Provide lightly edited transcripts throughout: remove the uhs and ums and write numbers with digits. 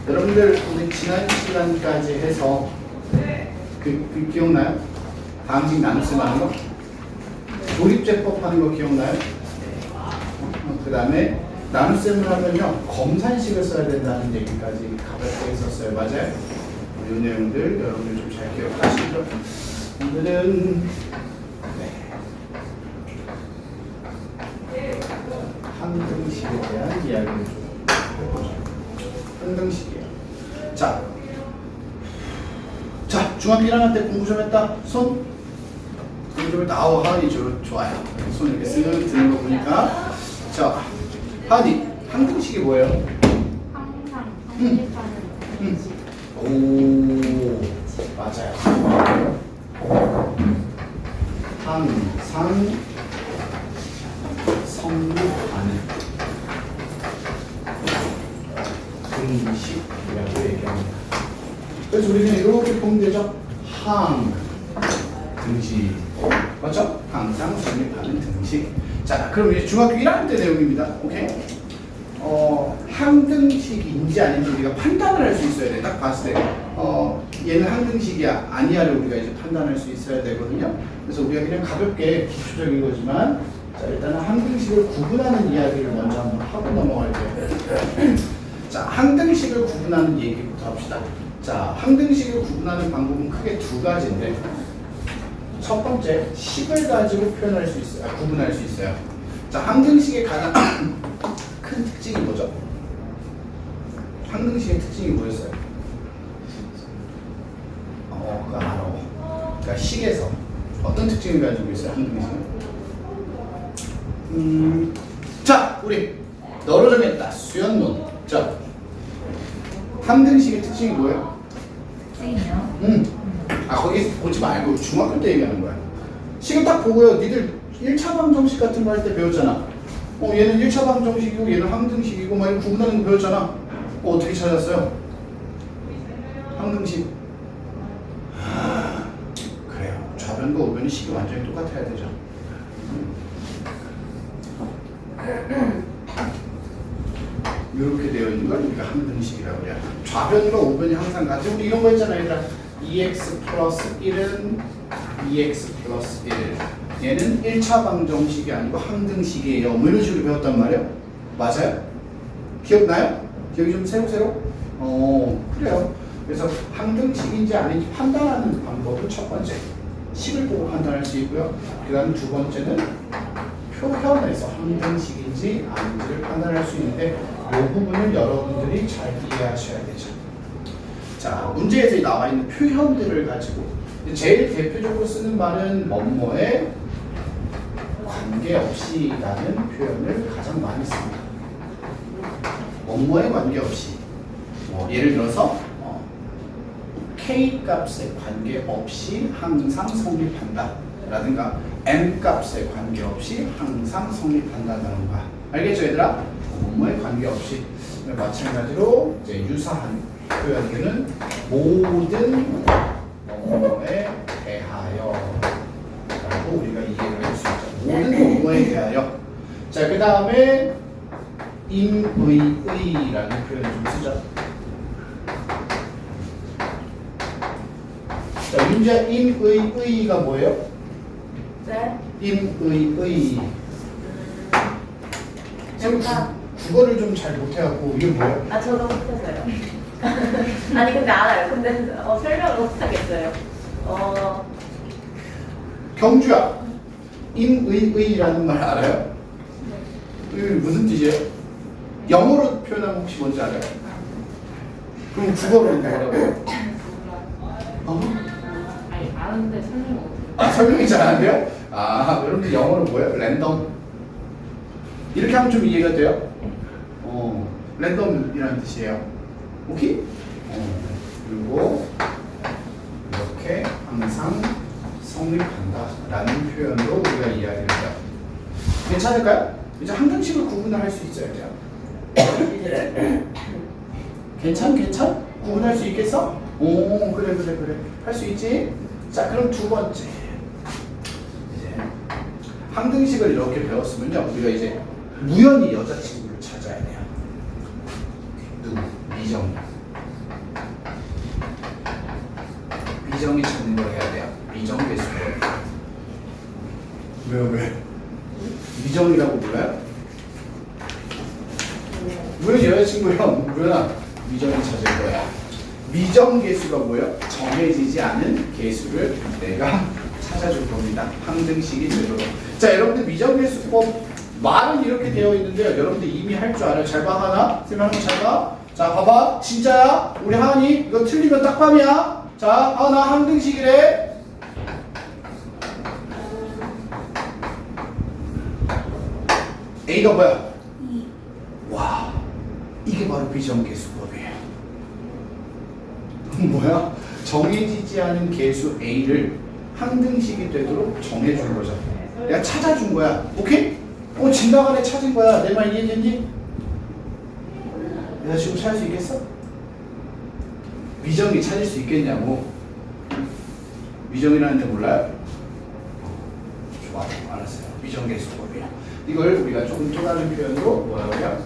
여러분들 우리 지난 시간까지 해서 그 기억나요? 다항식 나눗셈 하는 거? 조립제법 하는 거 기억나요? 그 다음에 나눗셈을 하면요 검산식을 써야 된다는 얘기까지 가볍게 했었어요. 맞아요? 이 내용들 여러분들 좀 잘 기억하시죠? 오늘은 항등식에 대한 이야기를 좀 해보죠. 항등식이에요. 자, 중학교 1학년 때 공부 좀 했다? 손? 공부 좀 했다? 아우, 하은이 좋아요. 손 이렇게 쓱 드는 거 보니까. 자, 하은이, 항등식이 뭐예요? 항상 성립하는 방식. 오, 맞아요. 항상 성립하는 등식이라고 얘기합니다. 그래서 우리는 이렇게 보면 되죠. 등식. 맞죠? 항상 성립하는 등식. 자, 그럼 이제 중학교 1학년 때 내용입니다. 오케이? 항등식인지 아닌지 우리가 판단을 할 수 있어야 돼. 딱 봤을 때. 얘는 항등식이야, 아니야를 우리가 이제 판단할 수 있어야 되거든요. 그래서 우리가 그냥 가볍게 기초적인 거지만, 자, 일단은 항등식을 구분하는 이야기를 먼저 한번 하고 넘어갈게요. 자, 항등식을 구분하는 얘기부터 합시다. 자, 항등식을 구분하는 방법은 크게 두 가지인데, 첫 번째, 식을 가지고 표현할 수 있어요. 구분할 수 있어요. 자, 항등식의 가장 큰 특징이 뭐죠? 항등식의 특징이 뭐였어요? 그거 알아. 그러니까 식에서 어떤 특징을 가지고 있어요, 항등식은? 자, 우리 너로 정했다. 수연문. 자, 항등식의 특징이 뭐예요? 요 거기 보지 말고 중학교 때 얘기하는 거야. 식을 딱 보고요. 니들 1차 방정식 같은 거 할 때 배웠잖아. 얘는 1차 방정식이고 얘는 항등식이고 막 이렇게 구분하는 거 배웠잖아. 어떻게 찾았어요? 항등식. 그래요. 좌변과 우변이 식이 완전히 똑같아야 되죠. 이렇게 되어 있는 걸 우리가 항등식이라고 해요. 좌변과 우변이 항상 같이. 우리 이런 거 있잖아, 얘들아. 2x 플러스 1은 2x 플러스 1. 얘는 1차 방정식이 아니고 항등식이에요. 뭐 이런 식으로 배웠단 말이에요. 맞아요? 기억나요? 기억이 좀 새록새록? 그래요. 그래서 항등식인지 아닌지 판단하는 방법은 첫 번째, 식을 보고 판단할 수 있고요. 그 다음 두 번째는 표현에서 항등식인지 아닌지를 판단할 수 있는데, 이 부분을 여러분들이 잘 이해하셔야 되죠. 자, 문제에서 나와 있는 표현들을 가지고 제일 대표적으로 쓰는 말은 뭐뭐에 관계없이라는 표현을 가장 많이 씁니다. 뭐뭐에 관계없이. 예를 들어서 K 값에 관계없이 항상 성립한다 라든가 M 값에 관계없이 항상 성립한다는 거야. 알겠죠, 얘들아? 뭐뭐에 관계없이. 마찬가지로 이제 유사한 표현들은 모든 뭐뭐에 대하여 라고 우리가 이해를 할 수 있죠. 모든 뭐뭐에 대하여. 자, 그 다음에 임의의라는 표현을 좀 쓰죠. 자, 문제 임의의가 뭐예요? 네? 임의의. 지금 국어를 좀 잘 못해갖고 이게 뭐예요? 저도 못했어요. 아니 근데 알아요. 근데 설명을 못하겠어요. 경주야, 임의의라는 말 알아요? 이게 무슨 뜻이에요? 영어로 표현하면 혹시 뭔지 알아요? 그럼 국어로는 뭐라고요? 아니 아는데 설명 못해요. 설명이 잘 안 돼요? 여러분들 영어로 뭐예요? 랜덤. 이렇게 하면 좀 이해가 돼요? 랜덤이라는 뜻이에요. 오케이? 그리고 이렇게 항상 성립한다 라는 표현으로 우리가 이야기를 해요. 괜찮을까요? 이제 항등식을 구분을 할 수 있어야 돼요. 괜찮? 구분할 수 있겠어? 그래. 할 수 있지? 자, 그럼 두 번째. 이제 항등식을 이렇게 배웠으면요, 우리가 이제 무연히 여자친구를 찾아야 돼요. 누구? 이정희. 미정이 찾는 걸 해야 돼요. 미정계수법. 왜요? 왜? 미정이라고 불러요? 왜 여자친구랑 우리가 미정이 찾을 거야? 미정계수가 뭐예요? 정해지지 않은 계수를 내가 찾아줄 겁니다. 항등식이 되도록. 자, 여러분들 미정계수법 말은 이렇게 되어 있는데요. 여러분들 이미 할 줄 알아요. 잘 봐, 하나. 설명하는 거 잘 봐. 자, 봐봐. 진짜야. 우리 하은이 이거 틀리면 딱밤이야. 자, 하은아 항등식이래. A가 뭐야? 와, 이게 바로 비정계수법이에요. 뭐야? 정해지지 않은 계수 A를 항등식이 되도록 정해준 거죠. 내가 찾아준 거야. 오케이? 지나가네 찾은 거야. 내 말 이해됐니? 내가 지금 찾을 수 있겠어? 미정이 찾을 수 있겠냐고. 미정이라는 데 몰라요? 좋아요. 알았어요. 미정계수법이야. 이걸 우리가 조금 또 다른 표현으로 뭐라고 해요?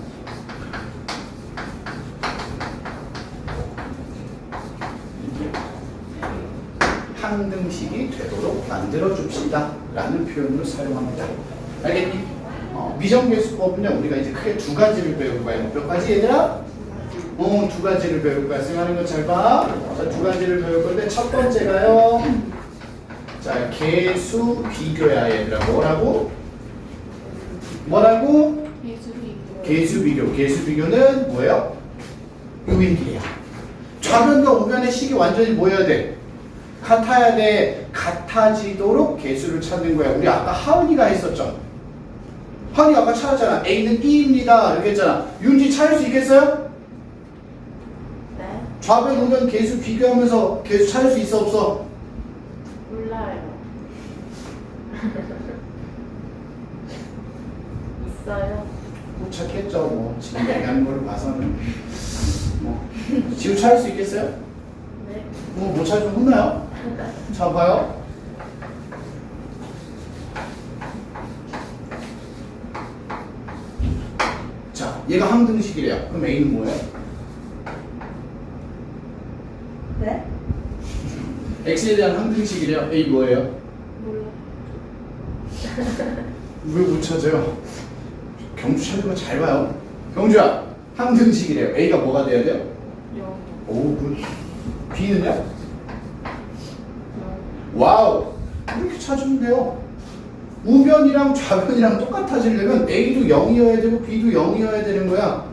항등식이 되도록 만들어 줍시다 라는 표현으로 사용합니다. 알겠니? 미정계수법은요, 우리가 이제 크게 두 가지를 배울 거예요. 몇 가지 얘들아? 두 가지를 배울 거야. 생각하는 거 잘 봐. 자, 두 가지를 배울 건데 첫 번째가요. 자, 계수 비교야 얘들아. 뭐라고? 뭐라고? 계수 비교. 계수 비교는 뭐예요? 요 얘기예요. 좌변과 우변의 식이 완전히 뭐여야 돼? 같아야 돼. 같아지도록 계수를 찾는 거야. 우리 아까 하은이가 했었죠. 하은이가 아까 찾았잖아. A는 B입니다. 이렇게 했잖아. 윤지 찾을 수 있겠어요? 네. 좌변 우변 계수 비교하면서 계수 찾을 수 있어 없어? 몰라요. 있어요. 못 찾겠죠. 뭐 지금 얘기하는 걸 봐서는 뭐 지금 찾을 수 있겠어요? 네. 못 찾으면 혼나요? 자, 봐요. 자, 얘가 항등식이래요. 그럼 A는 뭐예요? 네? X에 대한 항등식이래요. A 뭐예요? 몰라. 왜 못 찾아요? 경주 찾는 거 잘 봐요. 경주야, 항등식이래요. A가 뭐가 돼야 돼요? 0. 오, 굿. B는요? 와우! 이렇게 찾으면 돼요. 우변이랑 좌변이랑 똑같아지려면 A도 0이어야 되고 B도 0이어야 되는 거야.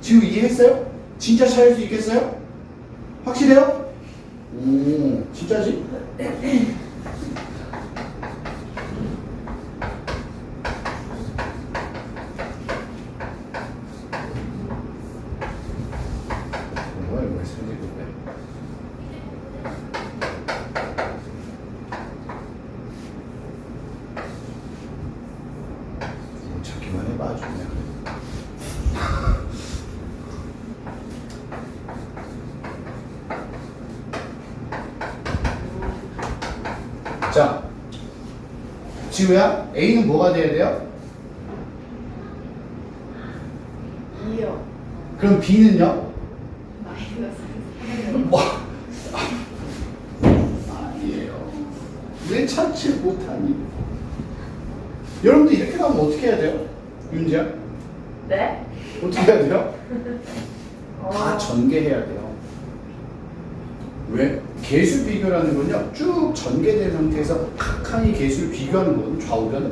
지금 이해했어요? 진짜 찾을 수 있겠어요? 확실해요? 오, 진짜지? 뭐야 이거 생각해볼래? 찾기만 해봐 아주 그냥. 자, 지우야, A는 뭐가 돼야 돼요? 2요. 그럼 B는요? 마이너스. 뭐? 아니에요. 왜 찾지 못하니? 여러분들 이렇게 나오면 어떻게 해야 돼요? 윤지야? 네? 어떻게 해야 돼요? 다 전개해야 돼요. 왜? 계수 비교라는 건요, 쭉 전개된 상태에서 각하의 계수를 비교하는 거거든, 좌우변을.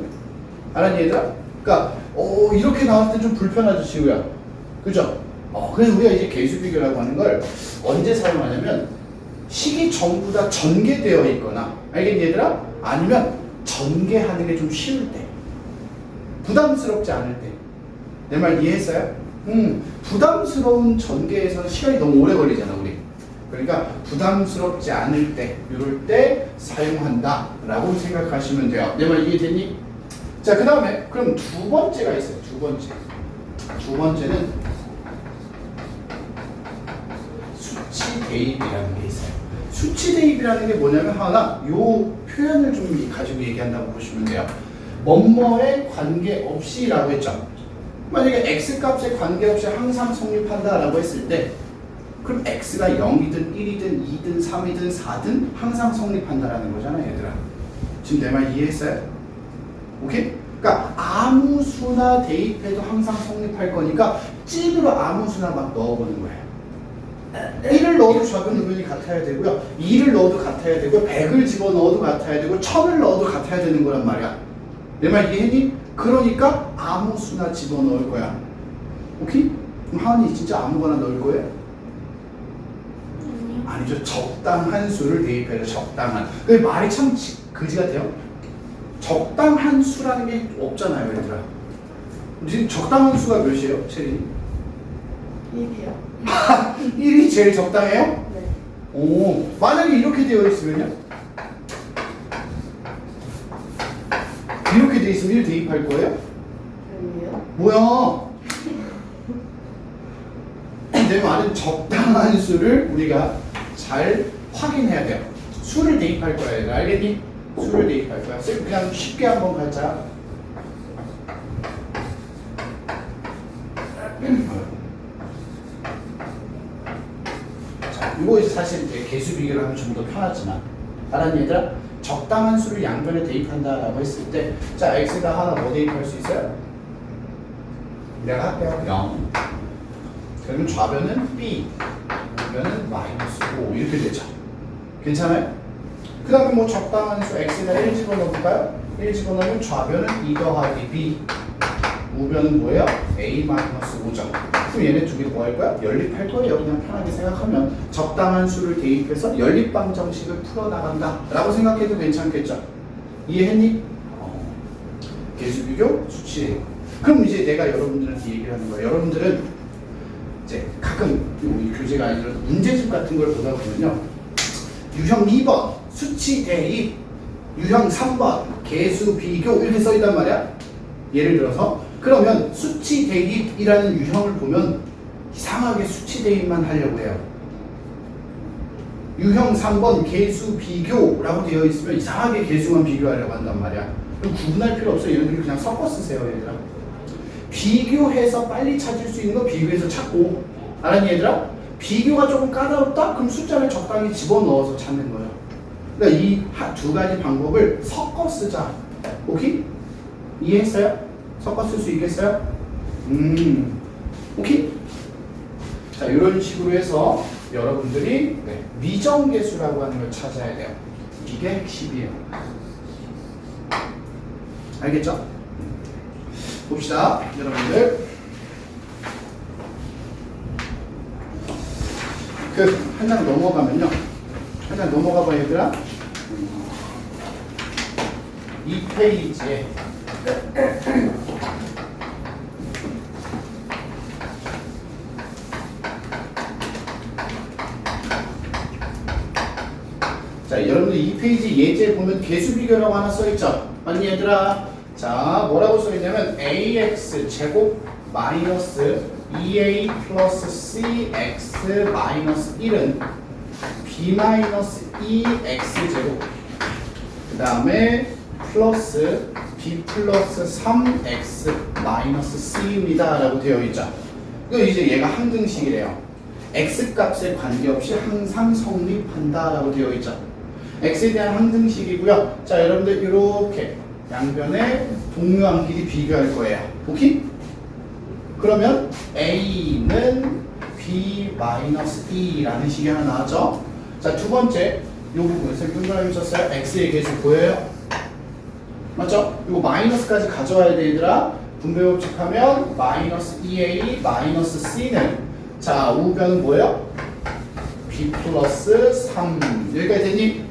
알았니, 얘들아? 그러니까, 이렇게 나왔을 때 좀 불편하죠, 지우야? 그죠? 그래서 우리가 이제 계수 비교라고 하는 걸 언제 사용하냐면, 식이 전부 다 전개되어 있거나, 알겠니, 얘들아? 아니면 전개하는 게 좀 쉬울 때. 부담스럽지 않을 때. 내 말 이해했어요? 부담스러운 전개에서는 시간이 너무 오래 걸리잖아, 우리. 그러니까 부담스럽지 않을 때, 이럴 때 사용한다 라고 생각하시면 돼요. 내 말 이해됐니? 자, 그 다음에 그럼 두 번째가 있어요. 두 번째. 두 번째는 수치 대입이라는 게 있어요. 수치 대입이라는 게 뭐냐면 하나, 요 표현을 좀 가지고 얘기한다고 보시면 돼요. 뭐뭐에 관계없이 라고 했죠. 만약에 X값에 관계없이 항상 성립한다 라고 했을 때 그럼 x가 0이든 1이든 2든 3이든 4든 항상 성립한다라는 거잖아 얘들아. 지금 내 말 이해했어요? 오케이? 그러니까 아무 수나 대입해도 항상 성립할 거니까 찐으로 아무 수나 막 넣어보는 거예요. 1을 넣어도 좌변 우변이 같아야 되고요. 2를 넣어도 같아야 되고 100을 집어넣어도 같아야 되고 1000을 넣어도 같아야 되는 거란 말이야. 내 말 이해했니? 그러니까 아무 수나 집어넣을 거야. 오케이? 그럼 하은이 진짜 아무거나 넣을 거예요? 아니죠. 적당한 수를 대입해야 돼. 적당한. 그 말이 참 그지 같아요. 적당한 수라는 게 없잖아요 얘들아. 지금 적당한 수가 몇이에요? 체린이? 1이요? 1이 제일 적당해요? 네. 오, 만약에 이렇게 되어 있으면요? 이렇게 되어 있으면 1 대입할 거예요? 왜요? 뭐야? 내 말은 적당한 수를 우리가 잘 확인해야 돼요. 수를 대입할 거야 얘들아. 알겠니? 수를 대입할 거야. 그냥 쉽게 한번 가자. 자, 이거 이제 사실 이제 개수 비교를 하면 좀 더 편하지만, 알았니 얘들아? 적당한 수를 양변에 대입한다라고 했을 때, 자 x에다 하나 뭐 대입할 수 있어요? 내가 할게요. 0. 그러면 좌변은 b, 우변은 마이너스 5 이렇게 되죠. 괜찮아요? 그 다음에 뭐 적당한 수 x에다 1 집어넣을까요? 1 집어넣으면 좌변은 2 더하기 b, 우변은 뭐예요? a 마이너스 5점. 그럼 얘네 두 개 뭐 할 거야? 연립할 거예요. 그냥 편하게 생각하면 적당한 수를 대입해서 연립방 정식을 풀어나간다 라고 생각해도 괜찮겠죠? 이해했니? 개수 비교, 수치. 그럼 이제 내가 여러분들한테 얘기를 하는 거야. 여러분들은 이제 가끔 우리 교재가 아니라 문제집 같은 걸 보다 보면요, 유형 2번 수치 대입, 유형 3번 개수 비교 이렇게 써 있단 말이야. 예를 들어서 그러면 수치 대입이라는 유형을 보면 이상하게 수치 대입만 하려고 해요. 유형 3번 개수 비교라고 되어 있으면 이상하게 개수만 비교하려고 한단 말이야. 그럼 구분할 필요 없어요. 얘네들이 그냥 섞어 쓰세요 얘들아. 비교해서 빨리 찾을 수 있는 거 비교해서 찾고, 알았니 얘들아? 비교가 조금 까다롭다? 그럼 숫자를 적당히 집어넣어서 찾는 거예요. 그러니까 이 두 가지 방법을 섞어 쓰자. 오케이? 이해했어요? 섞어 쓸 수 있겠어요? 오케이? 자, 이런 식으로 해서 여러분들이 미정계수라고 하는 걸 찾아야 돼요. 이게 핵심이에요. 알겠죠? 봅시다, 여러분들. 한 장 넘어가면요. 한 장 넘어가 봐, 얘들아. 이 페이지에 자, 여러분들 이 페이지 예제 보면 개수 비교라고 하나 써있죠? 아니 얘들아, 자 뭐라고 써있냐면 ax 제곱 마이너스 2a 플러스 cx 마이너스 1은 b 마이너스 2x 제곱 그 다음에 플러스 b 플러스 3x 마이너스 c입니다 라고 되어 있죠. 이거 이제 얘가 항등식이래요. x 값에 관계없이 항상 성립한다 라고 되어 있죠. x에 대한 항등식이고요. 자, 여러분들 이렇게 양변에 동요한 길이 비교할 거예요. 오케이? 그러면 a는 b-2라는 식이 하나 나왔죠. 자, 두 번째 이 부분에서 동그라미 쳤어요. x의 개수 보여요? 맞죠? 이거 마이너스까지 가져와야 돼 얘들아. 분배 법칙하면 마이너스 2a 마이너스 c는 자 우변은 뭐예요? b 플러스 3 여기까지 됐니?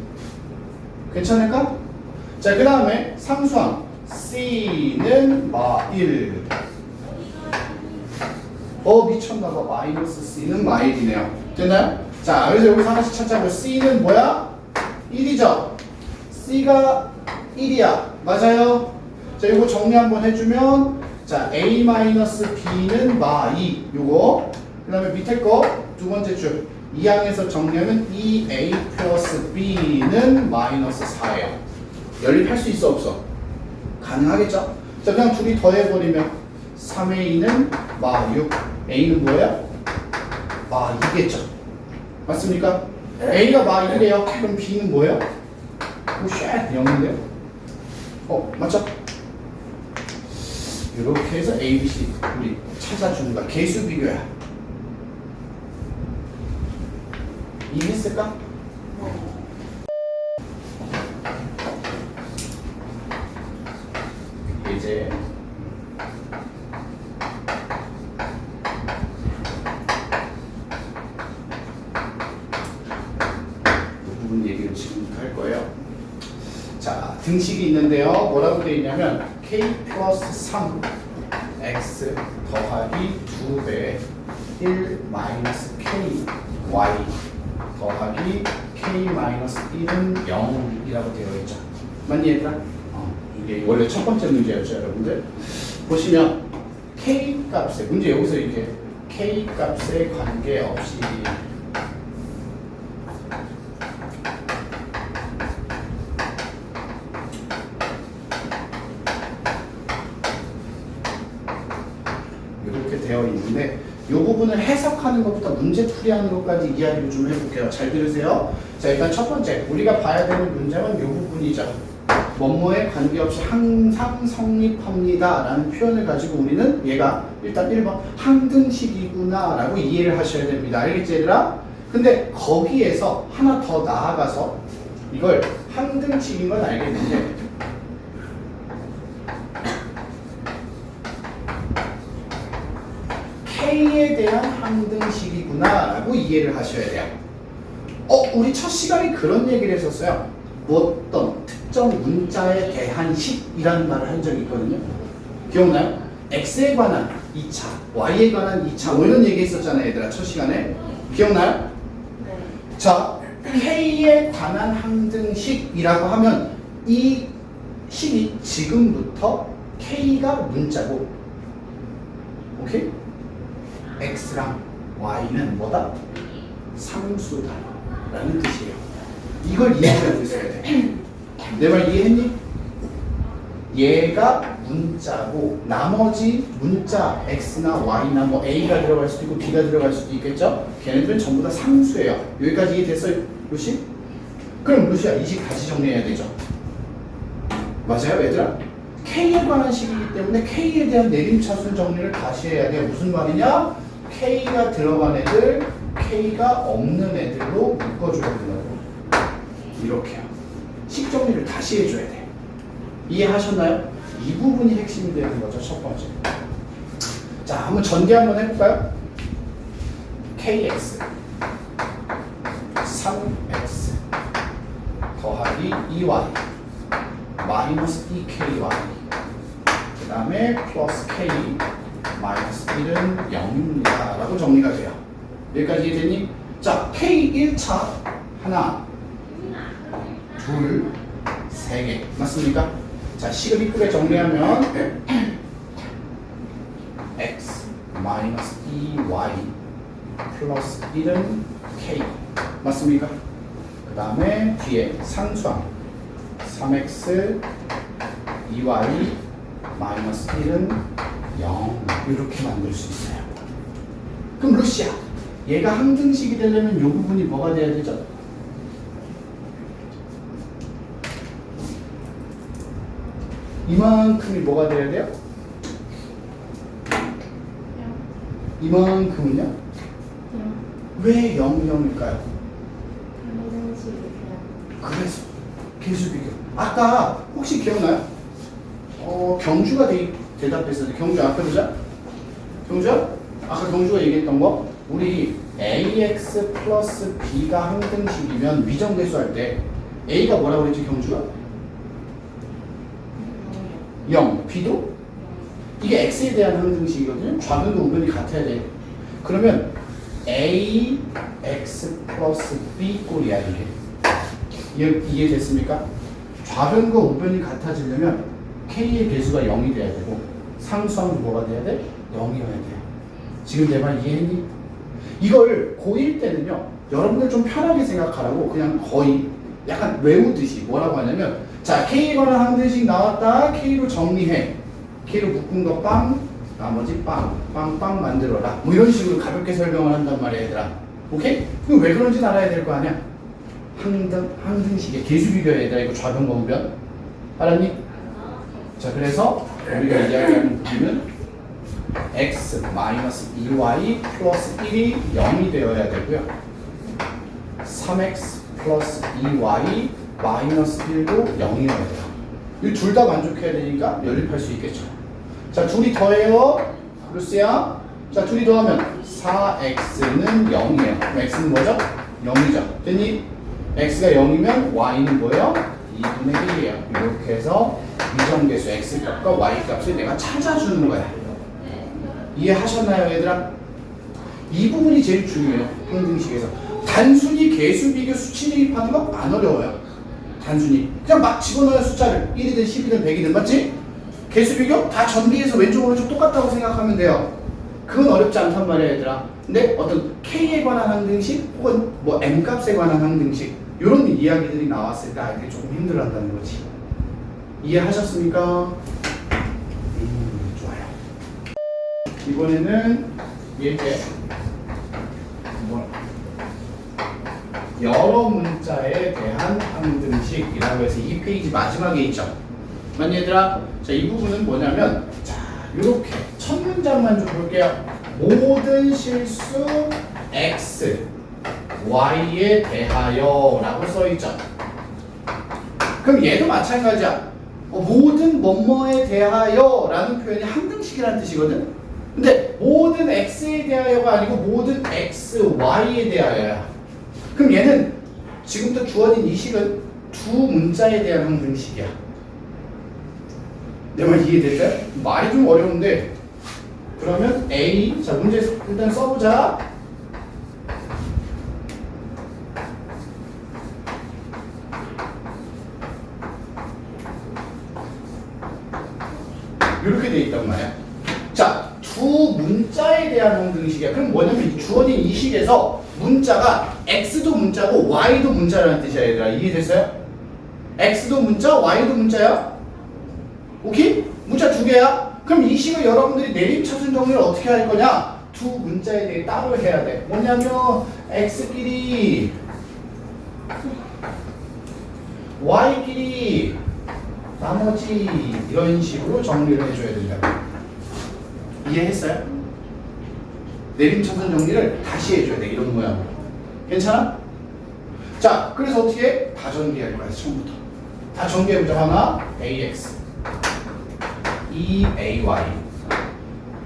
괜찮을까? 자, 그 다음에 상수항 c는 마1 미쳤나봐. 마이너스 c는 마1이네요. 됐나요? 자, 그래서 여기서 하나씩 찾자고. c는 뭐야? 1이죠? c가 1이야. 맞아요? 자, 이거 정리 한번 해주면 자 a-b는 마2 요거 그 다음에 밑에 거 두 번째 줄 2항에서 정리하면 2a 플러스 b는 마이너스 4예요. 연립할 수 있어 없어? 가능하겠죠? 자, 그냥 둘이 더해버리면 3a는 마6 a는 뭐예요? 마2겠죠? 맞습니까? A가 막 1이래요. 그럼 B는 뭐예요? 오, 쉣! 0인데요? 맞죠? 이렇게 해서 A, B, C 우리 찾아주는 거야. 개수 비교야. 이해했을까? 이제 이 부분 얘기를 지금부터 할 거예요. 자, 등식이 있는데요. 뭐라고 되어 있냐면 k 플러스 3 x 더하기 2배 1 마이너스 k y 더하기 k 마이너스 1은 0이라고 되어 있죠. 맞니 얘들아? 이게 원래 첫 번째 문제였죠, 여러분들. 보시면 k 값에 문제 여기서 이렇게 k 값에 관계없이 이렇게 되어 있는데 이 부분을 해석하는 것부터 문제 풀이하는 것까지 이야기를 좀 해볼게요. 잘 들으세요. 자, 일단 첫 번째 우리가 봐야 되는 문제는 이 부분이죠. 뭐뭐에 관계없이 항상 성립합니다 라는 표현을 가지고 우리는 얘가 일단 1번 항등식이구나 라고 이해를 하셔야 됩니다. 알겠지 얘들아? 근데 거기에서 하나 더 나아가서 이걸 항등식인 건 알겠는데 K에 대한 항등식이구나 라고 이해를 하셔야 돼요. 우리 첫 시간에 그런 얘기를 했었어요. 어떤 특정 문자에 대한 식이라는 말을 한 적이 있거든요. 기억나요? X에 관한 2차, Y에 관한 2차 뭐 이런 얘기 했었잖아요 얘들아 첫 시간에. 기억나요? 네. 자, K에 관한 항등식이라고 하면 이 식이 지금부터 K가 문자고 오케이? X랑 Y는 뭐다? 상수다 라는 뜻이에요. 이걸 이해하고 있어야 돼. 내 말 이해했니? 얘가 문자고 나머지 문자 X나 Y나 뭐 A가 들어갈 수도 있고 B가 들어갈 수도 있겠죠? 걔네들은 전부 다 상수예요. 여기까지 이해됐어요, 루시? 그럼 루시야 이 식 다시 정리해야 되죠? 맞아요, 얘들아? K에 관한 식이기 때문에 K에 대한 내림차순 정리를 다시 해야 돼. 무슨 말이냐? K가 들어간 애들, K가 없는 애들로 묶어줘야 된다고. 이렇게요. 식 정리를 다시 해줘야 돼. 이해하셨나요? 이 부분이 핵심이 되는 거죠, 첫 번째. 자, 한번 전개 한번 해볼까요? KX 3X 더하기 2Y 마이너스 2KY 그 다음에 플러스 K 마이너스 1은 0입니다 라고 정리가 돼요. 여기까지 이해됐니? 자, K 1차 하나 둘 세 개 맞습니까? 자, 식을 이쁘게 정리하면 x 마이너스 2y 플러스 1은 k 맞습니까? 그 다음에 뒤에 상수항 3x 2y 마이너스 1은 0 이렇게 만들 수 있어요. 그럼 루시야 얘가 항등식이 되려면 이 부분이 뭐가 돼야 되죠? 이만큼이 뭐가 돼야 돼요? 이만큼은요? 왜 0, 0일까요? 그래서 개수 비교. 아까 혹시 기억나요? 경주가 대답했어요. 경주 앞에 보자. 경주야? 아까 경주가 얘기했던 거 우리 AX 플러스 B가 항등식이면 위정대수 할 때 A가 뭐라고 그랬지 경주가? 0, B도? 이게 X에 대한 항등식이거든요. 좌변과 우변이 같아야 돼. 그러면 A, X 플러스 B 꼴이야 이게. 이해됐습니까? 좌변과 우변이 같아지려면 K의 개수가 0이 돼야 되고 상수항도 뭐가 돼야 돼? 0이어야 돼. 지금 내 말 이해했니? 이걸 고1 때는요. 여러분들 좀 편하게 생각하라고 그냥 거의 약간 외우듯이 뭐라고 하냐면 자, K에 관한 항등식 나왔다. K로 정리해. K로 묶은 거 빵, 나머지 빵, 빵, 빵 만들어라. 뭐 이런 식으로 가볍게 설명을 한단 말이야, 얘들아. 오케이? 그럼 왜 그런지 알아야 될 거 아니야? 항등식의 계수 비교야 얘들아. 이거 좌변과 우변 알았니? 자, 그래서 우리가 이야기하는 부분은 x 마이너스 2y 플러스 1이 0이 되어야 되고요. 3x 플러스 2y 마이너스 1도 0이어야 돼요. 이 둘 다 만족해야 되니까 연립할 수 있겠죠. 자, 둘이 더해요. 루시야. 자, 둘이 더하면 4x는 0이에요. 그럼 x는 뭐죠? 0이죠. 됐니? x가 0이면 y는 뭐예요? 2분의 1이에요. 이렇게 해서 이정계수 x 값과 y 값을 내가 찾아주는 거야. 이해하셨나요, 얘들아? 이 부분이 제일 중요해요. 항등식에서. 단순히 계수, 비교, 수치 대입하는 거 안 어려워요. 단순히. 그냥 막 집어넣어요, 숫자를. 1이든 10이든 100이든, 맞지? 계수, 비교 다 전비해서 왼쪽, 오른쪽 똑같다고 생각하면 돼요. 그건 어렵지 않단 말이야, 얘들아. 근데 어떤 K에 관한 항등식, 혹은 뭐 M값에 관한 항등식, 이런 이야기들이 나왔을 때 아이들이 조금 힘들어한다는 거지. 이해하셨습니까? 좋아요. 이번에는 이렇게 여러 문자에 대한 항등식이라고 해서 이 페이지 마지막에 있죠. 맞니 얘들아? 자, 이 부분은 뭐냐면, 자, 이렇게 첫 문장만 좀 볼게요. 모든 실수 x y에 대하여 라고 써있죠. 그럼 얘도 마찬가지야. 모든 뭐뭐에 대하여 라는 표현이 항등식이라는 뜻이거든. 근데 모든 x에 대하여가 아니고 모든 x, y에 대하여야. 그럼 얘는 지금부터 주어진 이 식은 두 문자에 대한 항등식이야. 내 말 이해될까요? 말이 좀 어려운데, 그러면 A, 자, 문제 일단 써보자. 이렇게 돼 있단 말이야. 자, 두 문자에 대한 항등식이야. 그럼 뭐냐면 주어진 이 식에서 문자가 x도 문자고 y도 문자라는 뜻이야, 얘들아. 이해됐어요? x도 문자, y도 문자야. 오케이? 문자 두 개야. 그럼 이 식을 여러분들이 내림차순 정리를 어떻게 할 거냐? 두 문자에 대해 따로 해야 돼. 뭐냐면 x끼리 y끼리 나머지 이런 식으로 정리를 해줘야 된다. 이해했어요? 내림차순 정리를 다시 해줘야 돼. 이런 모양으로. 괜찮아? 자, 그래서 어떻게 해? 다 전개할 거야. 처음부터. 다 전개해보자. 하나, ax 2ay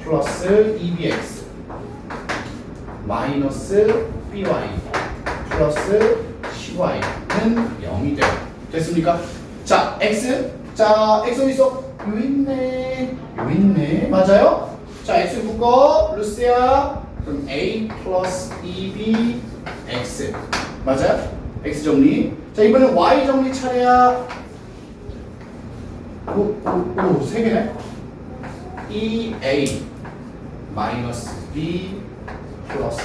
플러스 2bx 마이너스 by 플러스 10y는 0이 돼요. 됐습니까? 자, x. 자, x 어디 있어? 요 있네. 요 있네. 맞아요? 자, x 묶어. 루스야. 그럼 a 플러스 2b x. 맞아요? x 정리. 자, 이번엔 y 정리 차례야. 오, 세 개네. 2a 마이너스 b 플러스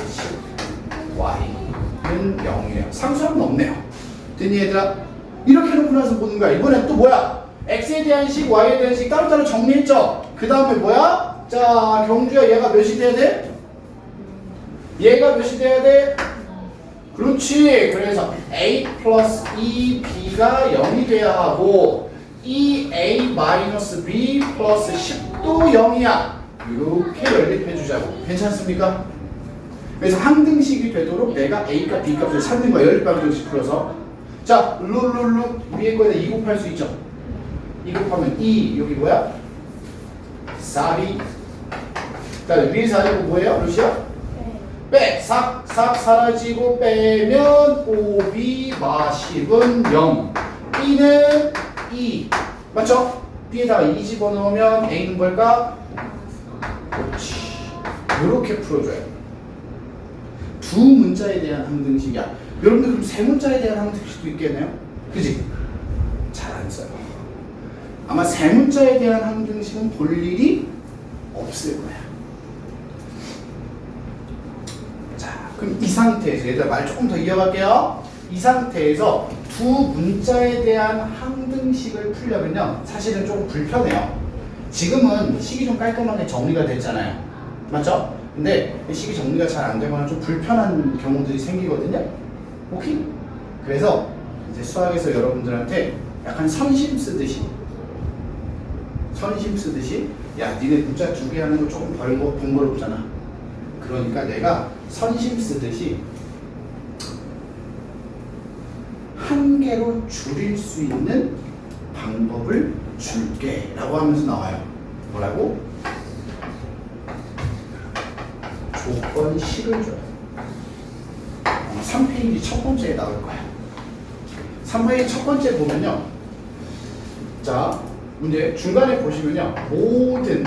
10y는 0이에요. 상수함은 없네요. 됐니 얘들아? 이렇게 해놓고 나서 보는 거야. 이번엔 또 뭐야? x에 대한 식, y에 대한 식 따로따로 정리했죠? 그 다음에 뭐야? 자, 경주야, 얘가 몇이 돼야 돼? 얘가 몇이 돼야 돼? 그렇지. 그래서 a 플러스 2b가 0이 돼야 하고 2a 마이너스 b 플러스 10도 0이야. 이렇게 연립해주자고. 괜찮습니까? 그래서 항등식이 되도록 내가 a값, b값을 찾는 거야. 연립방정식 풀어서. 자, 룰 위에 거에다 2 곱할 수 있죠. 2 곱하면 2, 여기 뭐야? 4b. 자, 위에 4이고 뭐예요? 루시야? 빼! 삭 사라지고 빼면 5b 마십은 0. b는 2. 맞죠? b에다가 2 집어넣으면 a는 뭘까? 그렇지. 이렇게 풀어줘요. 두 문자에 대한 항등식이야. 여러분들 그럼 세 문자에 대한 항등식도 있겠네요? 그지? 잘 안 써요. 아마 세 문자에 대한 항등식은 볼 일이 없을 거야. 자, 그럼 이 상태에서 얘들아 말 조금 더 이어갈게요. 이 상태에서 두 문자에 대한 항등식을 풀려면요 사실은 조금 불편해요. 지금은 식이 좀 깔끔하게 정리가 됐잖아요. 맞죠? 근데 이 식이 정리가 잘 안 되거나 좀 불편한 경우들이 생기거든요. 오케이? 그래서 이제 수학에서 여러분들한테 약간 선심 쓰듯이 야 니네 문자 2개 하는 거 조금 번거롭잖아. 그러니까 내가 선심 쓰듯이 한 개로 줄일 수 있는 방법을 줄게 라고 하면서 나와요. 뭐라고? 조건식을 줘요. 3페이지 첫 번째에 나올 거야. 3페이지 첫 번째 보면요. 자, 문제 중간에 보시면요. 모든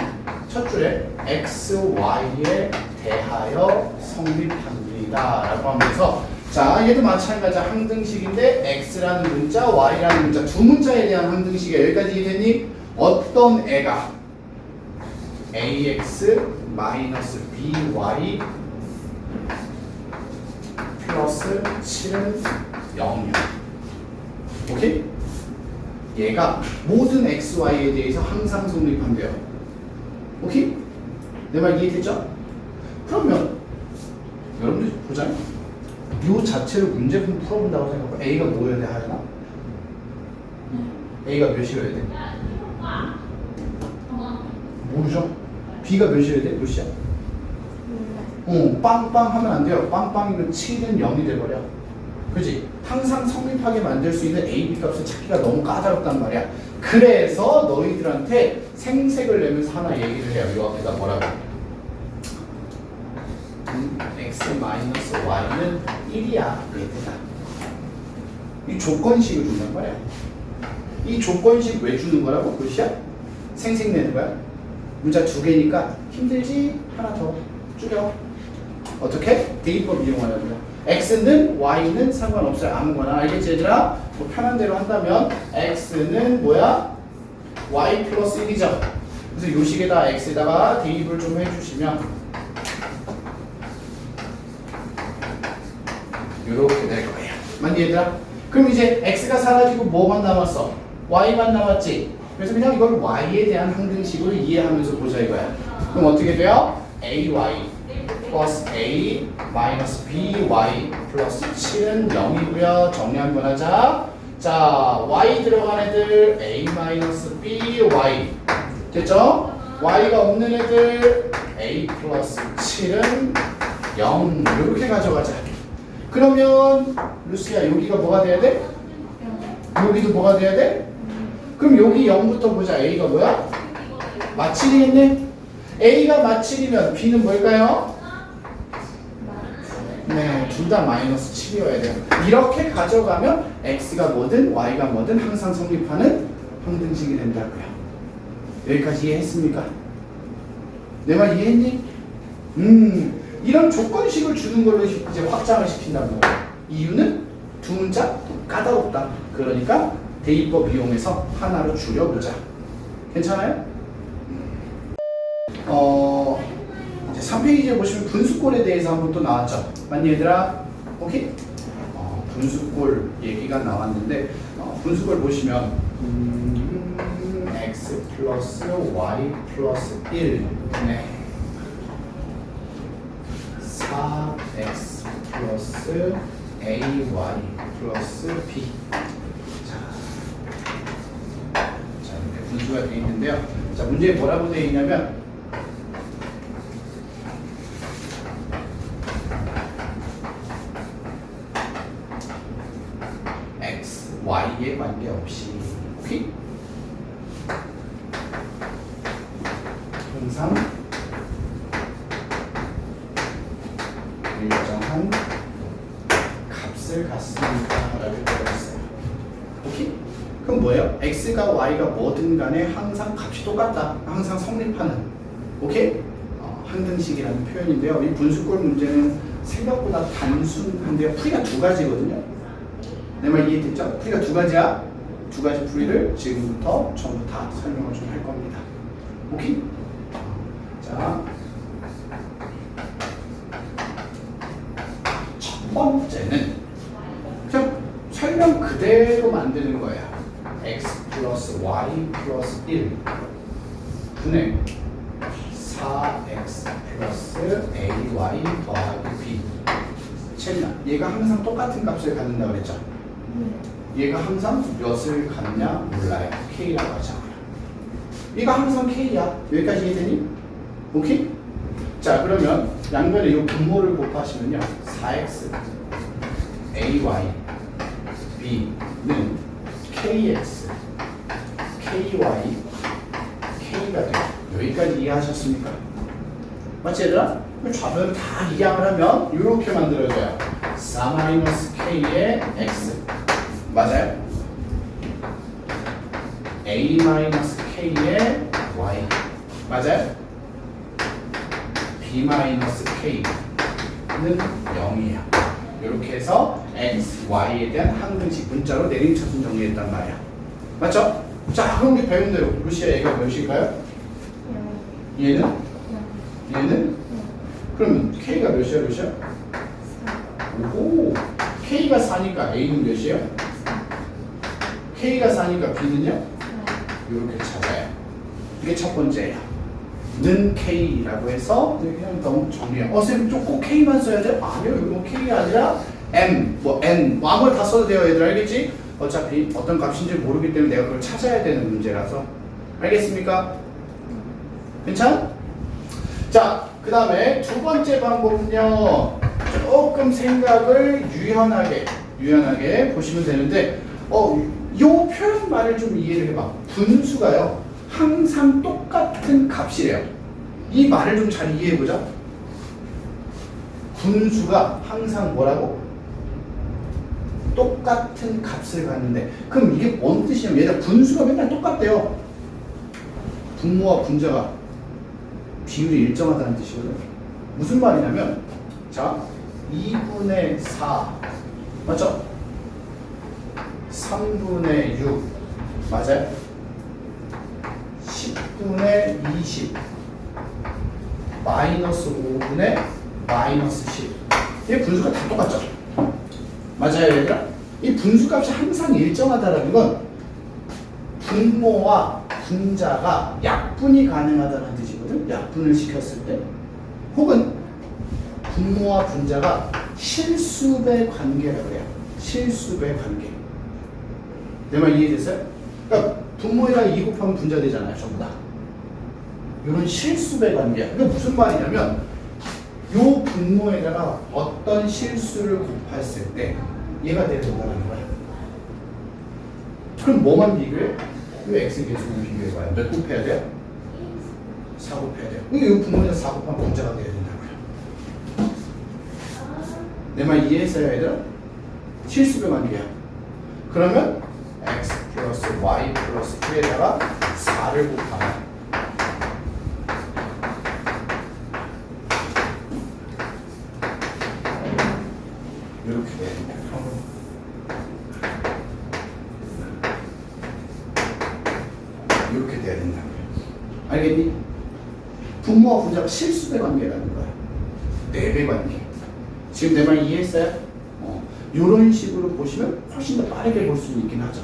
첫 줄에 x, y에 대하여 성립합니다 라고 하면서 자, 얘도 마찬가지야. 항등식인데 x라는 문자, y라는 문자 두 문자에 대한 항등식이야. 여기까지 이해됐니? 어떤 애가 ax 마이너스 by 플러스 7은 0이야. 오케이? 얘가 모든 x, y에 대해서 항상 성립한대요. 오케이? 내 말 이해됐죠? 그러면 여러분들 보자면 이 자체로 문제품 풀어본다고 생각하고 A가 뭐여야 돼 하잖아? A가 몇이어야 돼? 모르죠? B가 몇이어야 돼? 몇이야? 빵빵 하면 안 돼요. 빵빵이면 7은 0이 돼버려. 그치? 항상 성립하게 만들 수 있는 A, B 값을 찾기가 너무 까다롭단 말이야. 그래서 너희들한테 생색을 내면서 하나 얘기를 해요. 이 앞에다 뭐라고? x 마이너스 y는 1이야. 얘들아. 이 조건식을 준단 말이야. 이 조건식 왜 주는 거라고? 글씨야? 생색 내는 거야? 문자 2개니까 힘들지? 하나 더 줄여. 어떻게? 대입법 이용하는 거야. x는 y는 상관없어요. 아무거나. 알겠지 얘들아? 뭐 편한 대로 한다면 x는 뭐야? y 플러스 1이죠. 그래서 요 식에다 x에다가 대입을 좀 해주시면 이렇게 될 거예요. 맞니 얘들아? 그럼 이제 x가 사라지고 뭐만 남았어? y만 남았지? 그래서 그냥 이걸 y에 대한 항등식으로 이해하면서 보자 이거야. 그럼 어떻게 돼요? ay 플러스 a 마이너스 by 플러스 7은 0이고요. 정리 한번 하자. 자, y 들어간 애들 a 마이너스 by 됐죠? y가 없는 애들 a 플러스 7은 0 이렇게 가져가자. 그러면 루시야 여기가 뭐가 돼야 돼? 여기도 뭐가 돼야 돼? 그럼 여기 0부터 보자. a가 뭐야? 마칠이겠네? a가 마칠이면 b는 뭘까요? 네, 둘 다 마이너스 7이어야 돼요. 이렇게 가져가면 x가 뭐든 y가 뭐든 항상 성립하는 항등식이 된다고요. 여기까지 이해했습니까? 내 말 이해했니? 이런 조건식을 주는 걸로 이제 확장을 시킨다는 거예요. 이유는 두 문자 까다롭다. 그러니까 대입법 이용해서 하나로 줄여보자. 괜찮아요? 이제 3페이지에 보시면 분수꼴에 대해서 한번 또 나왔죠. 맞니 얘들아? 오케이? 분수꼴 얘기가 나왔는데 분수꼴 보시면 x 플러스 y 플러스 1 네. 4x 플러스 ay 플러스 b 자 이렇게 분수가 되어 있는데요. 자 문제에 뭐라고 되어 있냐면 x, y에 관계없이 오케이? 항상 일정한 값을 갖습니다 라고 되어있어요. 오케이? 그럼 뭐예요? x가 y가 뭐든 간에 항상 값이 똑같다. 항상 성립하는 오케이? 항등식이라는 표현인데요. 이 분수꼴 문제는 생각보다 단순한데요. 풀이가 두 가지거든요. 내 말 이해됐죠? 풀이가 두 가지야. 두 가지 풀이를 지금부터 전부 다 설명을 좀 할 겁니다. 오케이? 자, 첫 번째는 그냥 설명 그대로 만드는 거야. x 플러스 y 플러스 1 분의 4x 플러스 AY 더하기 B. 채민아, 얘가 항상 똑같은 값을 갖는다 그랬죠? 얘가 항상 몇을 갖냐 몰라요. K라고 하잖아요. 얘가 항상 K야. 여기까지 이해되니? 오케이? 자, 그러면 양면에 이 분모를 곱하시면요. 4x AY B는 KX KY K가 돼요. 여기까지 이해하셨습니까? 맞지 얘들아? 좌변을 다 이항을 하면 이렇게 만들어져요. 4-K의 X 맞아요? A-K의 Y 맞아요? B-K는 0이에요. 이렇게 해서 X, Y에 대한 항등식 문자로 내림차순 정리했단 말이야. 맞죠? 자, 그럼 우리 배운 대로 루시아 얘가 몇일까요? 얘는? 얘는? 그러면 K가 몇이야, 루시아? 오, K가 4니까 A는 몇이에요? K가 4니까 B는요? 이렇게 찾아요. 이게 첫 번째예요. 는 K라고 해서 그냥 너무 정리해요. 쌤, 꼭 K만 써야 돼요? 아니요, 이거 K가 아니라 M, N, 아무리 다 써도 돼요, 얘들 알겠지? 어차피 어떤 값인지 모르기 때문에 내가 그걸 찾아야 되는 문제라서. 알겠습니까? 괜찮아? 자, 그 다음에 두 번째 방법은요. 조금 생각을 유연하게 보시면 되는데 요 표현 말을 좀 이해를 해봐. 분수가요 항상 똑같은 값이래요. 이 말을 좀 잘 이해해보자. 분수가 항상 뭐라고? 똑같은 값을 갖는데 그럼 이게 뭔 뜻이냐면 얘가 분수가 맨날 똑같대요. 분모와 분자가 비율이 일정하다는 뜻이거든. 무슨 말이냐면 자 2분의 4 맞죠? 3분의 6 맞아요? 10분의 20 마이너스 5분의 마이너스 10 이 분수가 다 똑같죠? 맞아요 얘들아? 이 분수값이 항상 일정하다는 건 분모와 분자가 약분이 가능하다는 뜻이거든. 약분을 시켰을 때 혹은 분모와 분자가 실수배 관계라고 해요. 실수배 관계. 내 말 이해됐어요? 그러니까 분모에다 2 곱하면 분자 되잖아요. 전부 다. 이런 실수배 관계야. 그게 무슨 말이냐면 요 분모에다가 어떤 실수를 곱했을 때 얘가 된다는 거야. 그럼 뭐만 비교해? 이 x 계수를 비교해봐요. 몇 곱해야 돼요? 4 곱해야 돼요. 이 분모에다 4 곱하면 분자가 돼야 된다고요. 내 말 이해했어요, 얘들아? 실수배 관계야. 그러면 x 플러스 y 플러스 2에다가 4를 곱하면 이렇게 돼야 된다. 이렇게 돼야 된다고요. 알겠니? 분모와 분자가 실수배 관계라는 거야. 4배 관계. 지금 내 말 이해했어요? 이런 식으로 보시면 훨씬 더 빠르게 볼 수 있긴 하죠.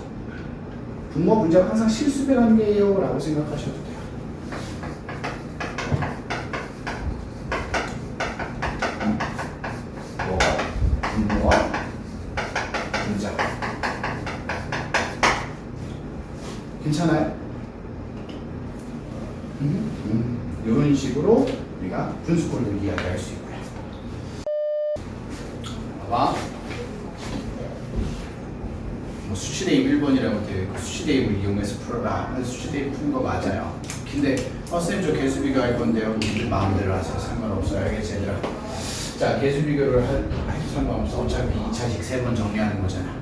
분모와 분자가 항상 실수배 관계예요 라고 생각하셔도 돼요. 뭐가? 분모와 분자. 괜찮아요? 이런 식으로 우리가 분수꼴을 이야기할 수 있고요. 봐봐. 수치 대입 1번이라고 되어 있고 수치 대입을 이용해서 풀어라. 수치 대입 푸는 거 맞아요. 근데 선생님 저 계수 비교할 건데요. 니들 마음대로 하세요. 상관없어요. 알겠지 얘들아? 자 계수 비교를 해도 상관없어. 어차피 2차식 3번 정리하는 거잖아.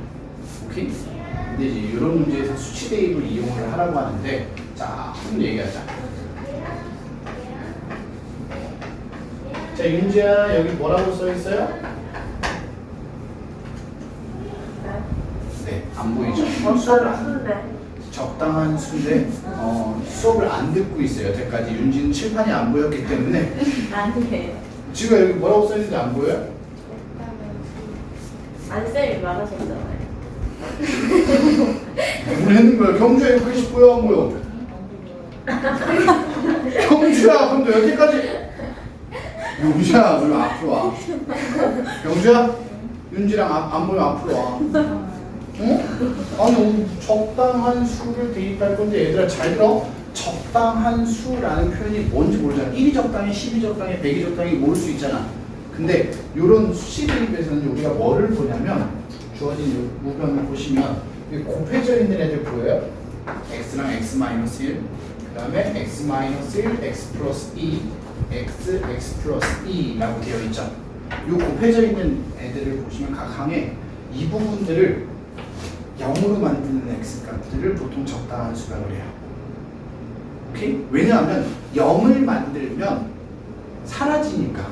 오케이? 근데 이제 이런 문제에서 수치 대입을 이용을 하라고 하는데 자 한번 얘기하자. 자 윤지야 여기 뭐라고 써있어요? 네, 안 보이죠? 적당한 수인데 수업을 안 듣고 있어요. 여태까지 윤지는 칠판이 안 보였기 때문에 아니에요. 지금 여기 뭐라고 써있는지 안 보여요? 안쌤이 말하셨잖아요. 뭘 했는 거야? 경주야 이거 글씨 보여 안 보여? 경주야 그럼 너 여기까지 용주야, 우리 앞으로 와. 용주야, 윤지랑 안 보면 앞으로 와. 응? 아니, 적당한 수를 대입할 건데 얘들아 잘 들어. 적당한 수라는 표현이 뭔지 모르잖아. 1이 적당히, 10이 적당히, 100이 적당히 모를 수 있잖아. 근데 이런 수치 대입에서는 우리가 뭐를 보냐면 주어진 우변을 보시면 곱해져 있는 애들 보여요? x랑 x 마이너스 1, 그 다음에 x 마이너스 1, x 플러스 2, x 플러스 2라고 되어 있죠. 이 곱해져 있는 애들을 보시면 각 항에 이 부분들을 0으로 만드는 x 값들을 보통 적당한 수라고 해요. 오케이? 왜냐하면 0을 만들면 사라지니까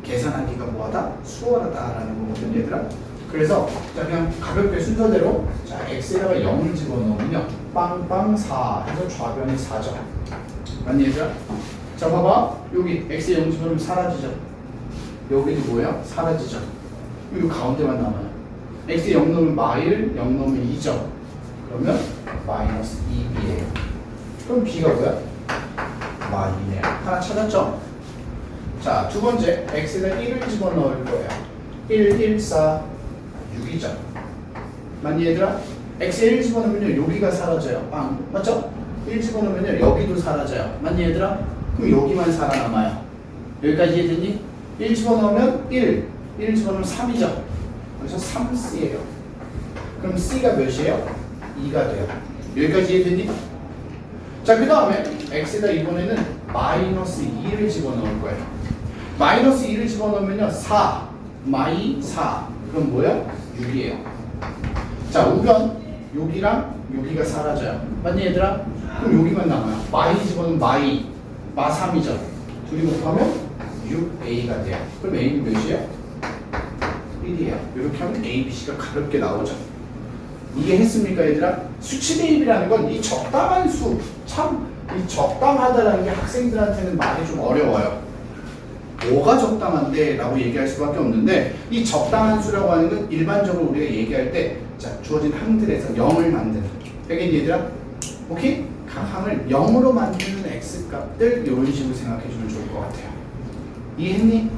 계산하기가 뭐하다? 수월하다라는 거거든 얘들아. 그래서 자 그냥 가볍게 순서대로 자 x에다가 0을 집어넣으면요 빵빵 4 해서 좌변이 4죠. 맞니 얘들아? 자 봐봐 여기 x에 0 집어넣으면 사라지죠. 여기도 뭐야? 사라지죠. 여기 가운데만 남아요. x에 0 넣으면 마일, 0 넣으면 2죠. 그러면 마이너스 2b예요. 그럼 b가 뭐야? 마이네요. 하나 찾았죠? 자, 두 번째 x에다 1을 집어넣을 거예요. 1, 1, 4, 6이죠. 맞니 얘들아? x에 1 집어넣으면요 여기가 사라져요. 빵. 맞죠? 1 집어넣으면요 여기도 사라져요. 맞니 얘들아? 그럼 여기만 살아남아요. 여기까지 이해됐니? 1 집어넣으면 1 집어넣으면 3이죠. 그래서 3c예요. 그럼 c가 몇이에요? 2가 돼요. 여기까지 이해됐니? 자, 그 다음에 x에다 이번에는 마이너스 2를 집어넣을 거예요. 마이너스 2를 집어넣으면요 4, 마이 4. 그럼 뭐야? 6이에요. 자, 우변 여기랑 여기가 사라져요. 맞니 얘들아? 그럼 여기만 남아요. 마이 집어넣으면 마 3이죠. 둘이 곱하면 6a가 돼요. 그럼 a는 몇이에요? 1이에요. 이렇게 하면 a, b, c가 가볍게 나오죠. 이해했습니까 얘들아? 수치 대입이라는 건 이 적당한 수, 참 이 적당하다라는 게 학생들한테는 말이 좀 어려워요. 뭐가 적당한데? 라고 얘기할 수밖에 없는데 이 적당한 수라고 하는 건 일반적으로 우리가 얘기할 때 자, 주어진 항들에서 0을 만드는 알겠니 얘들아? 오케이? 각 항을 0으로 만드는 x값들 이런 식으로 생각해 주면 좋을 것 같아요. 이해했니?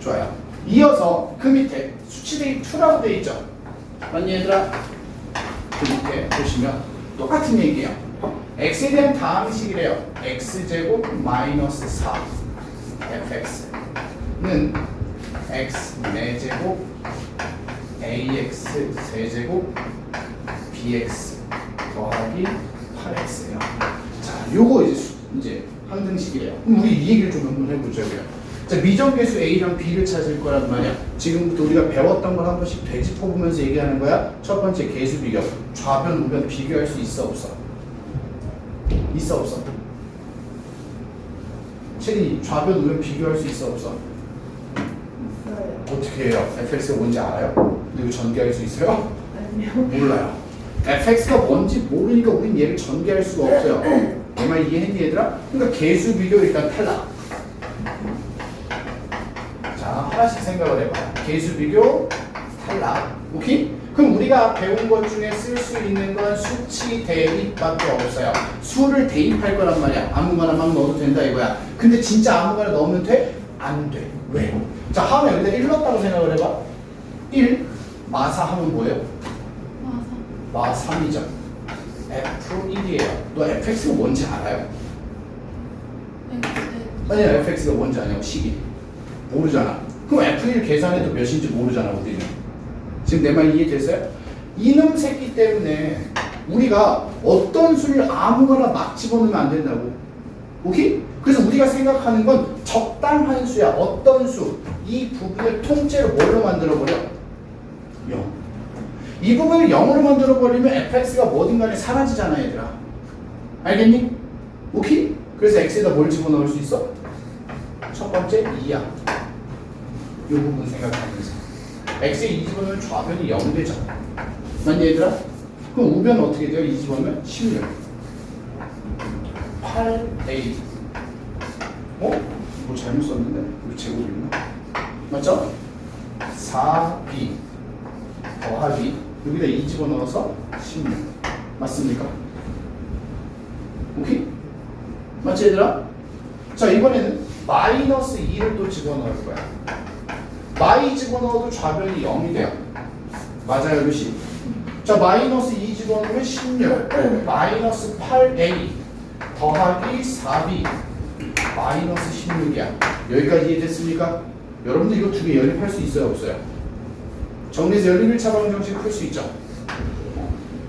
좋아요. 이어서 그 밑에 수치 대입 2라고 되어 있죠? 맞니 얘들아? 그 밑에 보시면 똑같은 얘기예요. x에 대한 다항식이래요. x제곱 마이너스 4 fx는 x 4제곱 ax 세제곱 bx 더하기 8x예요. 자, 요거 이제 항등식이래요. 그럼 우리 이 얘기를 좀 한번 해보자고요. 자, 미정계수 a랑 b를 찾을 거란 말이야. 지금부터 우리가 배웠던 걸 한 번씩 되짚어보면서 얘기하는 거야. 첫 번째 계수 비교. 좌변, 우변 비교할 수 있어 없어? 있어 없어? 체리 좌변, 우변 비교할 수 있어 없어? 있어요. 어떻게 해요? fx가 뭔지 알아요? 근데 이거 전개할 수 있어요? 아니요. 몰라요. fx가 뭔지 모르니까 우린 얘를 전개할 수가 없어요. 내 말 이해했니 얘들아? 그러니까 계수 비교 일단 탈락. 자, 하나씩 생각을 해봐요. 계수 비교 탈락. 오케이? 그럼 우리가 배운 것 중에 쓸 수 있는 건 수치 대입밖에 없어요. 수를 대입할 거란 말이야. 아무거나 막 넣어도 된다 이거야. 근데 진짜 아무거나 넣으면 돼? 안 돼. 왜? 자, 하면 여기다 1 넣었다고 생각을 해봐. 1 마사 하면 뭐예요? 마 3이죠. F1이에요. 너 fx가 뭔지 알아요? 아니야, fx가 뭔지 아냐고, 식이. 모르잖아. 그럼 F1 계산해도 몇인지 모르잖아, 우리는. 지금 내 말 이해됐어요? 이놈 새끼 때문에 우리가 어떤 수를 아무거나 막 집어넣으면 안 된다고. 오케이? 그래서 우리가 생각하는 건 적당한 수야. 어떤 수. 이 부분을 통째로 뭘로 만들어버려? 0. 이 부분을 0으로 만들어버리면 fx가 뭐든 간에 사라지잖아, 얘들아. 알겠니? 오케이? 그래서 x에다 뭘 집어넣을 수 있어? 첫 번째 2야. 이 부분 생각하면서 x에 2 집어넣으면 좌변이 0 되죠. 맞니 얘들아? 그럼 우변은 어떻게 돼요? 2 집어넣으면 16 8a 어? 뭐 잘못 썼는데? 이거 제곱이 있나? 맞죠? 4b 더하기 여기다 2 집어넣어서 16 맞습니까? 오케이? 맞지 얘들아? 자 이번에는 마이너스 2를 또 집어넣을 거야. 마이 집어넣어도 좌변이 0이 돼요. 맞아요 루시? 자 마이너스 2 집어넣으면 16 마이너스 8a 더하기 4b 마이너스 16이야. 여기까지 이해됐습니까? 여러분들 이거 두 개 연립할 수 있어요 없어요? 정리해서 연립 1차 방정식 풀 수 있죠?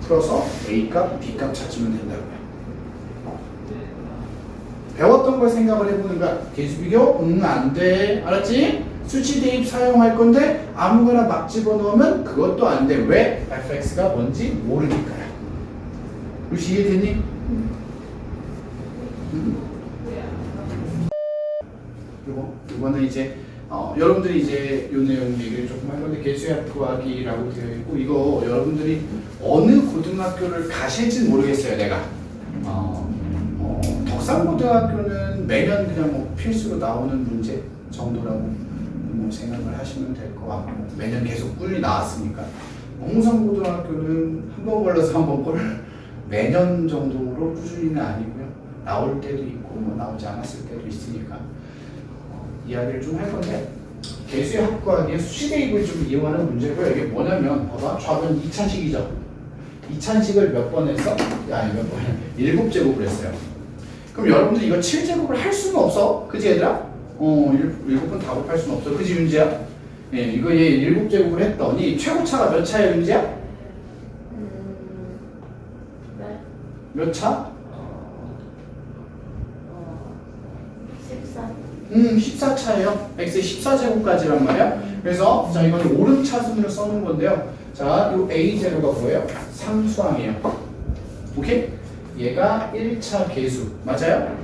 풀어서 a값 b값 찾으면 된다고요. 배웠던 걸 생각을 해보는 거야. 계수비교? 응 안돼. 알았지? 수치 대입 사용할 건데 아무거나 막 집어넣으면 그것도 안돼. 왜? fx가 뭔지 모르니까요. 루시 이해됐니? 이거는 이제 여러분들이 이제 이 내용 얘기를 조금 할 건데 계수합 구하기라고 되어 있고 이거 여러분들이 어느 고등학교를 가실진 모르겠어요 내가. 덕산고등학교는 매년 그냥 뭐 필수로 나오는 문제 정도라고 뭐 생각을 하시면 될 것 같고 매년 계속 꿀이 나왔으니까 홍성고등학교는 한 번 걸려서 한 번 꿀 매년 정도로 꾸준히는 아니고요 나올 때도 있고 뭐 나오지 않았을 때도 있으니까 이야기를 좀 할 건데 계수의 합구하기에 수시 대입을 좀 이용하는 문제고요. 이게 뭐냐면 봐봐 좌변 2차식이죠. 2차식을 몇 번 했어? 아니 몇 번? 7제곱을 했어요. 그럼 여러분들 이거 7제곱을 할 수는 없어. 그지 얘들아? 7번 다 곱할 수는 없어. 그지 윤지야? 예, 이거 얘 7제곱을 했더니 최고차가 몇 차예요 윤지야? 네. 몇 차? 14. 14차예요. x의 14제곱까지란 말이야. 그래서 자 이거는 오름차순으로 써놓은 건데요. 자, 이 a0가 뭐예요? 상수항이에요. 오케이? 얘가 1차 계수 맞아요?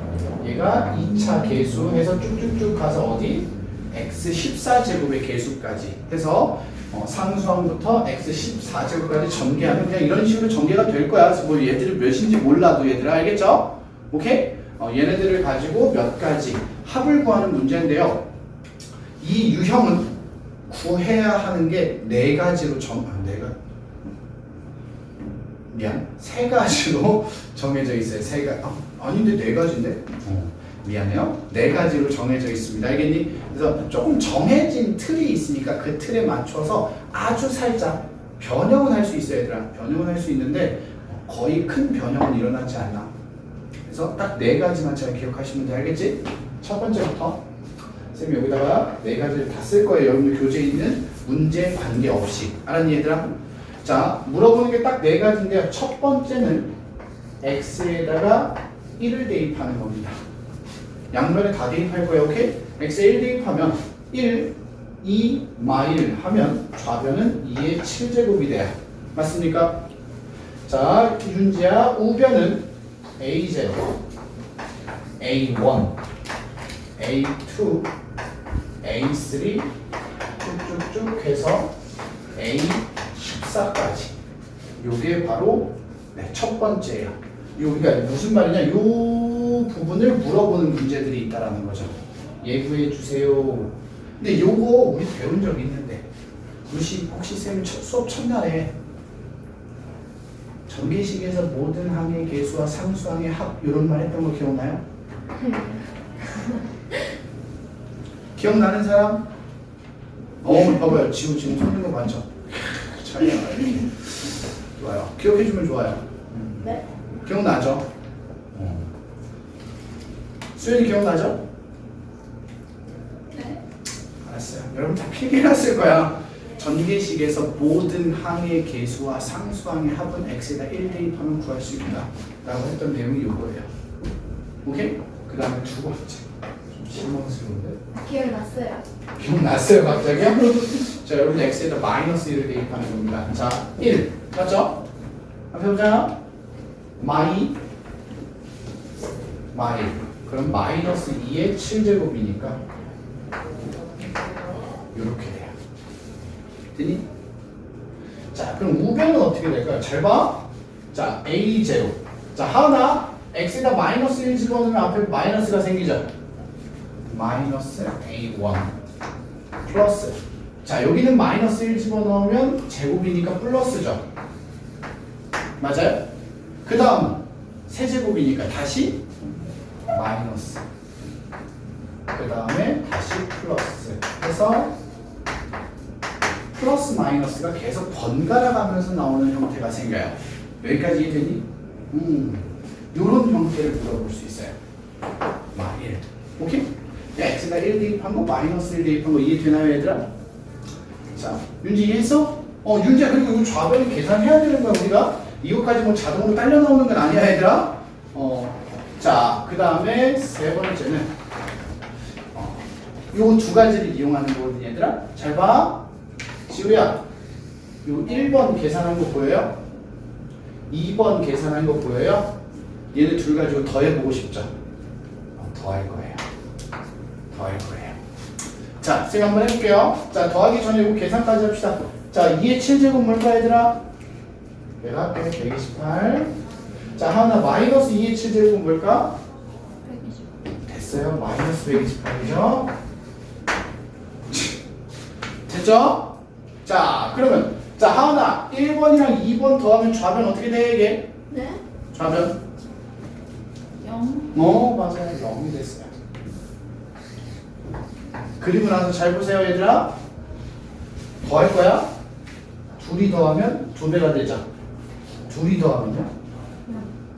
얘가 2차 계수 해서 쭉쭉쭉 가서 어디? x 14제곱의 계수까지 해서 상수항부터 x 14제곱까지 전개하면 그냥 이런 식으로 전개가 될 거야. 그래서 뭐 얘들이 몇인지 몰라도 얘들아 알겠죠? 오케이? 얘네들을 가지고 몇 가지 합을 구하는 문제인데요. 이 유형은 구해야 하는 게 네 가지로 세 가지로 정해져 있어요. 아닌데 네 가지인데? 미안해요. 네 가지로 정해져 있습니다. 알겠니? 그래서 조금 정해진 틀이 있으니까 그 틀에 맞춰서 아주 살짝 변형은 할 수 있어요, 얘들아. 변형은 할 수 있는데 거의 큰 변형은 일어나지 않아. 그래서 딱 네 가지만 잘 기억하시면 돼. 알겠지? 첫 번째부터 쌤이 여기다가 네 가지를 다 쓸 거예요. 여러분들 교재에 있는 문제 관계없이. 알았니 얘들아? 자, 물어보는 게 딱 네 가지인데요. 첫 번째는 x에다가 1을 대입하는 겁니다. 양면에 다 대입할 거예요. 오케이? x에 1 대입하면 1, 2, 마일 하면 좌변은 2의 7제곱이 돼요. 맞습니까? 자, 윤지야 우변은 a0, a1, a2, a3 쭉쭉쭉 해서 a14까지 요게 바로 첫 번째예요. 여기가 무슨 말이냐? 요 부분을 물어보는 문제들이 있다라는 거죠. 예구해 주세요. 근데 요거 우리 배운 적 있는데 혹시 쌤 수업 첫날에 전개식에서 모든 항의 계수와 상수항의 합 이런 말 했던 거 기억나요? 기억나는 사람? 봐봐요. 지금 손든 거 많죠? 차이가 나요. 좋아요. 기억해주면 좋아요. 네. 기억나죠? 수연이 기억나죠? 네. 알았어요. 여러분 다 필기해놨을 거야. 전개식에서 모든 항의 계수와 상수항의 합은 x에다 1 대입하면 구할 수 있다 라고 했던 내용이 이거예요. 오케이? 그 다음에 두 번째 좀 실망스러운데 기억났어요. 기억났어요 갑자기요? 자 여러분 x에다 마이너스 1을 대입하는 겁니다. 자 1 맞죠? 앞에 보자. 마이 그럼 마이너스 2의 7제곱이니까 이렇게 돼요. 됐니? 자 그럼 우변은 어떻게 될까요? 잘 봐. 자 a0 자 하나 x에다 마이너스 1 집어넣으면 앞에 마이너스가 생기죠. 마이너스 a1 플러스 자 여기는 마이너스 1 집어넣으면 제곱이니까 플러스죠. 맞아요? 그 다음 세제곱이니까 다시 마이너스 그 다음에 다시 플러스 해서 플러스 마이너스가 계속 번갈아 가면서 나오는 형태가 생겨요. 여기까지 이해되니? 요런 형태를 물어볼 수 있어요. 1. 오케이? x가 1 대입한 거 마이너스 1 대입한 거 이해되나요 얘들아? 자 윤지 이해했어? 윤지야 그리고 이 좌변을 계산해야 되는 거야 우리가. 이것까지 뭐 자동으로 딸려 나오는 건 아니야 얘들아. 자 그 다음에 세 번째는 요 두 가지를 이용하는 거거든 얘들아. 잘 봐. 지우야 요 1번 계산한 거 보여요? 2번 계산한 거 보여요? 얘네 둘 가지고 더해보고 싶죠? 더할 거예요. 자, 제가 한번 해볼게요. 자, 더하기 전에 이거 계산까지 합시다. 자, 2의 7제곱 뭘까 얘들아? 내가 할게 128. 자, 하나 마이너스 2의 7제곱은 뭘까? 120. 됐어요. 마이너스 128이죠? 됐죠? 자, 그러면 자, 하나 1번이랑 2번 더하면 좌변 어떻게 돼 이게? 네? 좌변 0. 맞아요. 0이 됐어요. 그리고 나서 잘 보세요 얘들아. 더할 거야. 둘이 더하면 2배가 되죠. 둘이 더하면요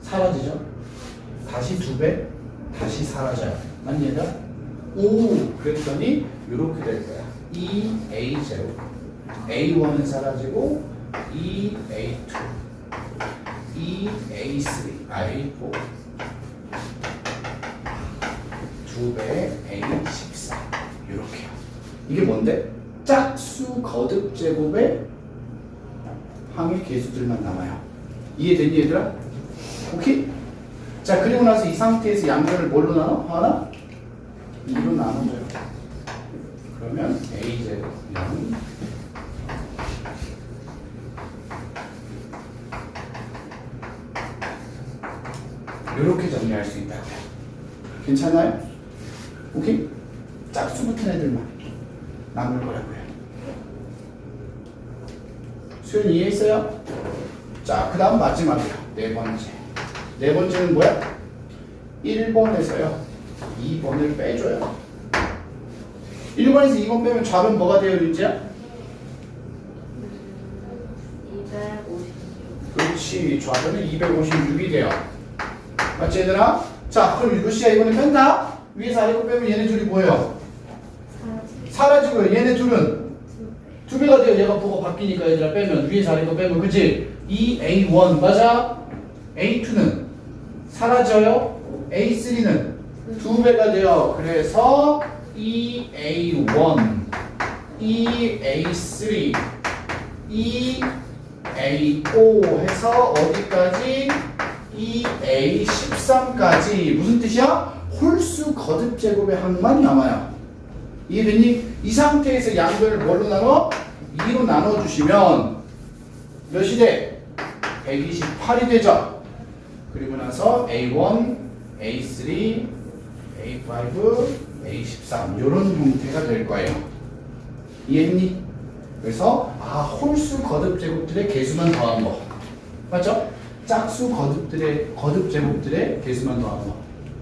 사라지죠. 다시 2배, 다시 사라져요. 맞니 얘들아? 오, 그랬더니 이렇게 될 거야. 2a0 a1은 사라지고 2a2 2a3 a4 2배 a14 이렇게요. 이게 뭔데? 짝수 거듭 제곱의 항의 개수들만 남아요. 이해되니 얘들아? 오케이? 자 그리고 나서 이 상태에서 양변을 뭘로 나눠? 하나? 2로 나눠줘요. 그러면 a제곱 0 이렇게 정리할 수 있다고요. 괜찮아요? 오케이? 짝수 붙은 애들만 남을 거라고요. 수연 이해했어요? 자, 그 다음 마지막이야. 네 번째. 네 번째는 뭐야? 1번에서요. 2번을 빼줘요. 1번에서 2번 빼면 좌변 뭐가 돼요, 윤지야? 256. 그렇지. 좌변은 256이 돼요. 맞지, 얘들아? 자, 그럼 루시야 이번에 뺀다? 위에서 아래 거 빼면 얘네 둘이 뭐예요? 사라지고요. 얘네 둘은 2배가 돼요. 얘가 뭐가 바뀌니까 얘들아 빼면 위에서 아래 거 빼면 그치? 2a1 맞아? a2는 사라져요. a3는 2배가 돼요. 그래서 2a1 2a3 2a5 해서 어디까지? 2a13까지 무슨 뜻이야? 홀수 거듭 제곱의 항만 남아요. 이해됐니? 이 상태에서 양변을 뭘로 나눠? 2로 나눠주시면 몇이 돼? 128이 되죠. 그리고 나서 A1, A3, A5, A13 이런 형태가 될 거예요. 이해했니? 그래서 홀수 거듭 제곱들의 개수만 더한 거 맞죠? 짝수 거듭 제곱들의 개수만 더한 거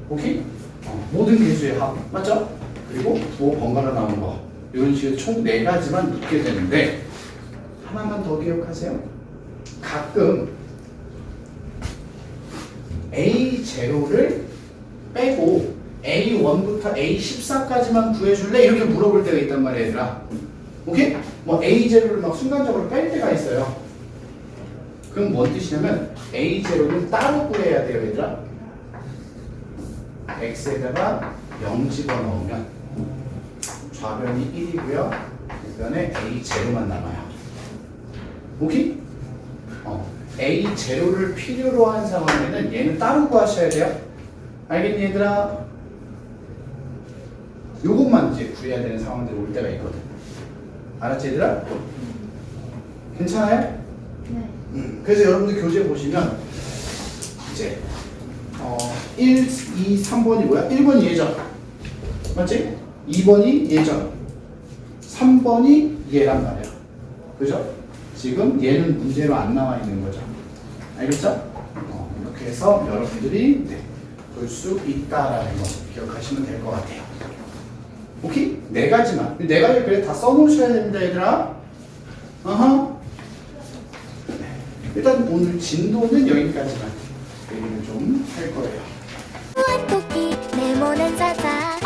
오케이? 모든 개수의 합 맞죠? 그리고 뭐 번갈아 나오는 거 이런 식으로 총 4가지만 묻게 되는데 하나만 더 기억하세요. 가끔 A0를 빼고 A1부터 A14까지만 구해줄래? 이렇게 물어볼 때가 있단 말이야 얘들아. 오케이? 뭐 A0를 막 순간적으로 뺄 때가 있어요. 그럼 뭔 뜻이냐면 A0는 따로 구해야 돼요 얘들아. X에다가 0 집어넣으면 좌변이 1이고요. 그다음에 A0만 남아요. 오케이? A0를 필요로 한 상황에는 얘는 따로 구하셔야 돼요. 알겠니 얘들아? 요것만 이제 구해야 되는 상황들이 올 때가 있거든. 알았지 얘들아? 괜찮아요? 네. 그래서 여러분들 교재 보시면 이제 1, 2, 3번이 뭐야? 1번이 예전 맞지? 2번이 예전 3번이 얘란 말이야. 그죠? 지금 얘는 문제로 안 나와 있는 거죠. 알겠죠? 이렇게 해서 여러분들이 바꿀 수 있다라는 거 기억하시면 될 것 같아요. 오케이? 네 가지만. 네 가지 그래 다 써놓으셔야 됩니다, 얘들아. 어허. 네. 일단 오늘 진도는 여기까지만 얘기를 좀 할 거예요. 토끼 네모난 사자